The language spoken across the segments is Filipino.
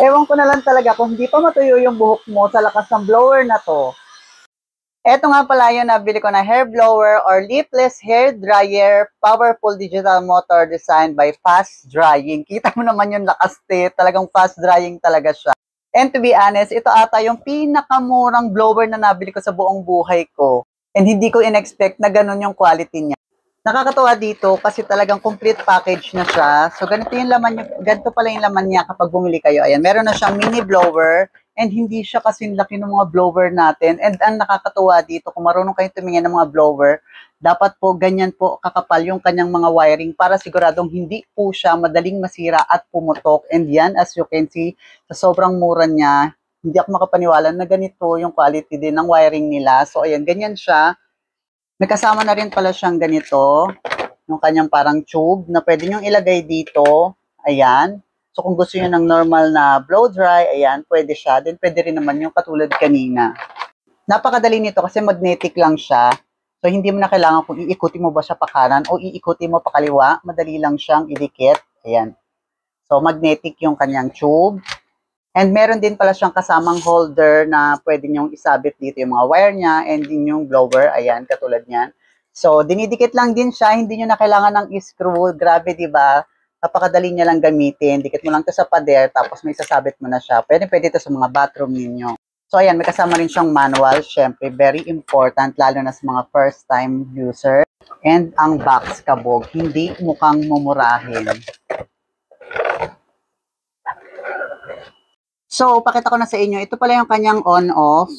Ewan ko na lang talaga kung hindi pa matuyo yung buhok mo sa lakas ng blower na to. Eto nga pala yung nabili ko na hair blower or leafless hair dryer, powerful digital motor designed by Fast Drying. Kita mo naman yung lakas, talagang fast drying talaga siya. And to be honest, ito ata yung pinakamurang blower na nabili ko sa buong buhay ko. And hindi ko in-expect na ganun yung quality niya. Nakakatuwa dito kasi talagang complete package na siya. So ganito yung laman niya, ganito pala yung laman niya kapag bumili kayo. Ayan, meron na siyang mini blower and hindi siya kasing laki ng mga blower natin. And ang nakakatuwa dito, kung marunong kayong tumingin ng mga blower, dapat po ganyan po kakapal yung kanyang mga wiring para siguradong hindi po siya madaling masira at pumutok. And yan, as you can see, sa sobrang mura niya, hindi ako makapaniwala na ganito yung quality din ng wiring nila. So ayan, ganyan siya. May kasama na rin pala siyang ganito, yung kanyang parang tube na pwede nyo ilagay dito. Ayan. So kung gusto nyo ng normal na blow dry, ayan, pwede siya. Then pwede rin naman yung katulad kanina. Napakadali nito kasi magnetic lang siya. So hindi mo na kailangan kung iikutin mo ba siya pa kanan o iikutin mo pa kaliwa. Madali lang siyang idikit. Ayan. So magnetic yung kanyang tube. And meron din pala siyang kasamang holder na pwede nyong isabit dito yung mga wire niya and din yung blower. Ayan, katulad niyan. So, dinidikit lang din siya. Hindi nyo na kailangan ng screw. Grabe, di ba? Napakadali niya lang gamitin. Dikit mo lang to sa pader, tapos may sasabit mo na siya. Pwede ito sa mga bathroom ninyo. So, ayan, may kasama rin siyang manual. Siyempre, very important, lalo na sa mga first-time user. And ang box kabog, hindi mukhang mumurahin. So, pakita ko na sa inyo. Ito pala yung kanyang on-off.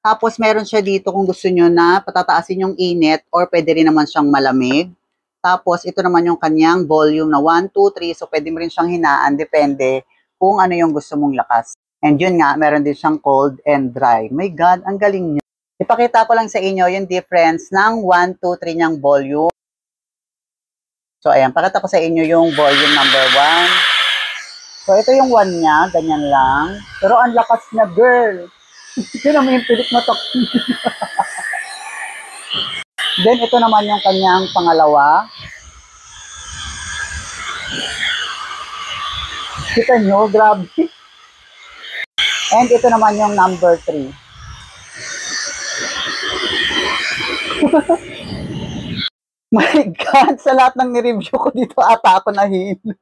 Tapos, meron siya dito kung gusto nyo na patataasin yung init or pwede rin naman siyang malamig. Tapos, ito naman yung kanyang volume na 1, 2, 3. So, pwede mo rin siyang hinaan. Depende kung ano yung gusto mong lakas. And yun nga, meron din siyang cold and dry. My God, ang galing niya. Ipakita ko lang sa inyo yung difference ng 1, 2, 3 niyang volume. So, ayan. Pakita ko sa inyo yung volume number 1. So, ito yung 1 niya, ganyan lang. Pero ang lakas na, girl. Yun naman yung pilit matok. Then, ito naman yung kanyang pangalawa. Kita nyo, grabe. And ito naman yung number 3. My God, sa lahat ng nireview ko dito, ata ako nahilo.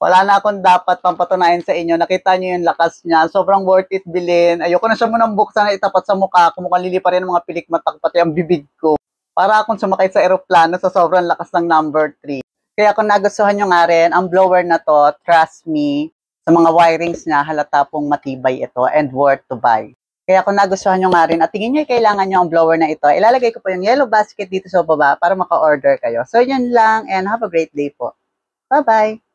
Wala na akong dapat pampatunayan sa inyo. Nakita niyo yung lakas niya. Sobrang worth it bilhin. Ayoko na siya munang buksan na itapat sa mukha ko. Mukhang lilipa rin ang mga pilikmatak pati ang bibig ko. Para akong sumakay sa eroplano sa sobrang lakas ng number 3. Kaya kung nagustuhan nyo nga rin, ang blower na to, trust me, sa mga wirings niya, halata pong matibay ito and worth to buy. Kaya kung nagustuhan nyo nga rin at tingin nyo kailangan nyo ang blower na ito, ilalagay ko po yung yellow basket dito sa baba para maka-order kayo. So yun lang and have a great day po. Bye-bye!